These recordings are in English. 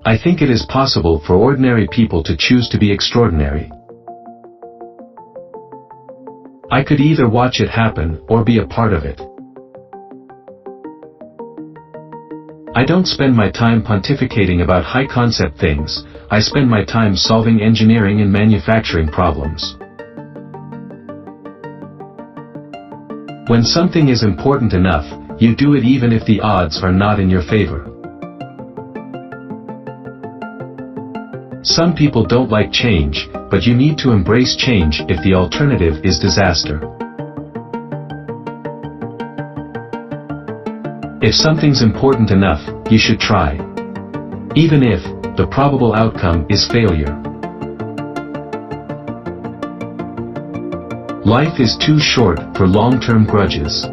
I think it is possible for ordinary people to choose to be extraordinary. I could either watch it happen or be a part of it. I don't spend my time pontificating about high-concept things, I spend my time solving engineering and manufacturing problems. When something is important enough, you do it even if the odds are not in your favor. Some people don't like change, but you need to embrace change if the alternative is disaster. If something's important enough, you should try. Even if the probable outcome is failure. Life is too short for long-term grudges.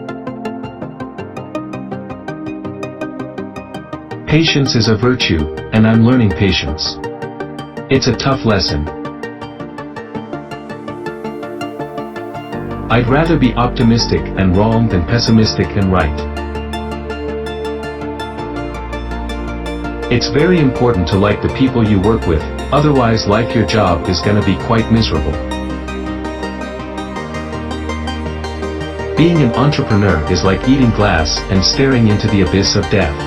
Patience is a virtue, and I'm learning patience. It's a tough lesson. I'd rather be optimistic and wrong than pessimistic and right. It's very important to like the people you work with, otherwise life your job is gonna be quite miserable. Being an entrepreneur is like eating glass and staring into the abyss of death.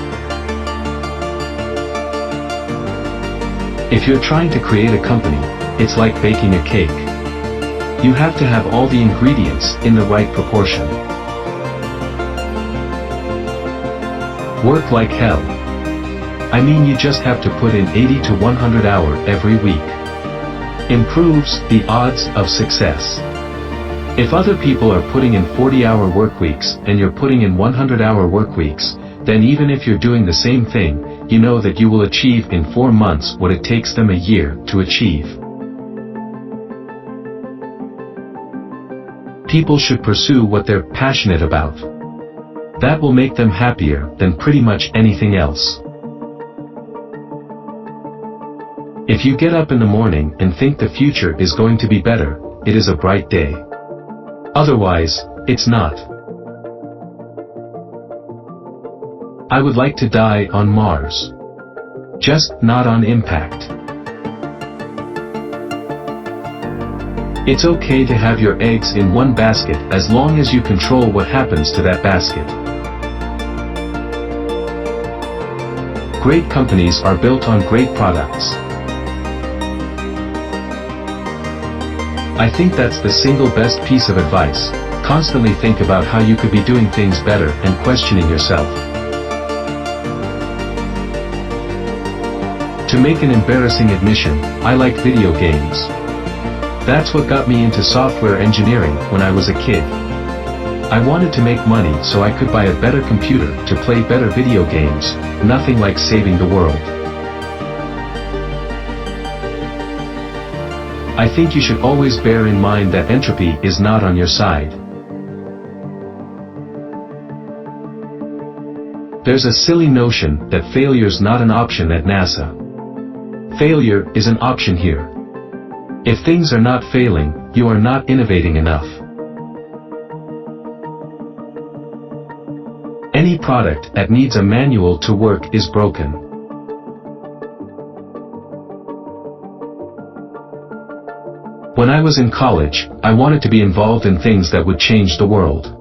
If you're trying to create a company, it's like baking a cake. You have to have all the ingredients in the right proportion. Work like hell. I mean, you just have to put in 80 to 100 hours every week. Improves the odds of success. If other people are putting in 40-hour work weeks and you're putting in 100-hour work weeks, then even if you're doing the same thing, you know that you will achieve in 4 months what it takes them a year to achieve. People should pursue what they're passionate about. That will make them happier than pretty much anything else. If you get up in the morning and think the future is going to be better, it is a bright day. Otherwise, it's not. I would like to die on Mars. Just not on impact. It's okay to have your eggs in one basket as long as you control what happens to that basket. Great companies are built on great products. I think that's the single best piece of advice. Constantly think about how you could be doing things better and questioning yourself. To make an embarrassing admission, I like video games. That's what got me into software engineering when I was a kid. I wanted to make money so I could buy a better computer to play better video games, nothing like saving the world. I think you should always bear in mind that entropy is not on your side. There's a silly notion that failure's not an option at NASA. Failure is an option here. If things are not failing, you are not innovating enough. Any product that needs a manual to work is broken. When I was in college, I wanted to be involved in things that would change the world.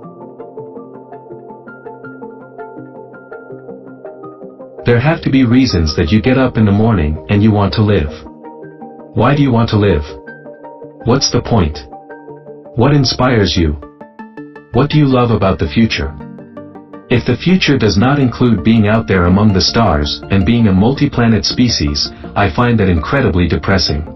There have to be reasons that you get up in the morning and you want to live. Why do you want to live? What's the point? What inspires you? What do you love about the future? If the future does not include being out there among the stars and being a multi-planet species, I find that incredibly depressing.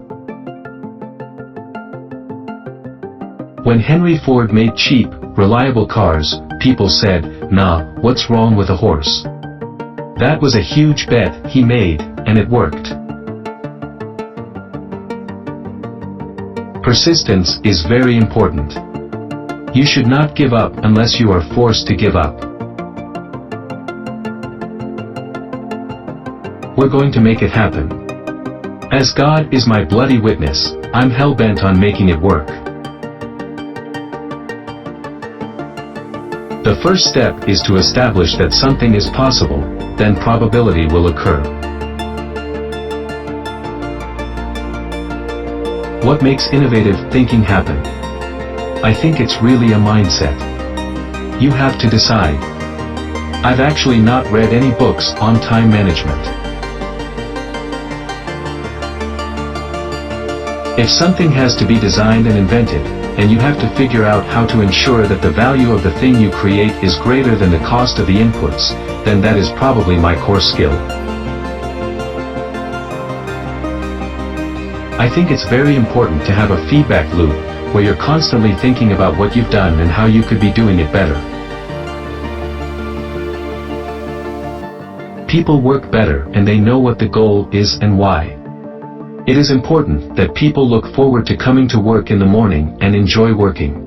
When Henry Ford made cheap, reliable cars, people said, "Nah, what's wrong with a horse?" That was a huge bet he made, and it worked. Persistence is very important. You should not give up unless you are forced to give up. We're going to make it happen. As God is my bloody witness, I'm hell-bent on making it work. The first step is to establish that something is possible, then probability will occur. What makes innovative thinking happen? I think it's really a mindset. You have to decide. I've actually not read any books on time management. If something has to be designed and invented, and you have to figure out how to ensure that the value of the thing you create is greater than the cost of the inputs, then that is probably my core skill. I think it's very important to have a feedback loop, where you're constantly thinking about what you've done and how you could be doing it better. People work better and they know what the goal is and why. It is important that people look forward to coming to work in the morning and enjoy working.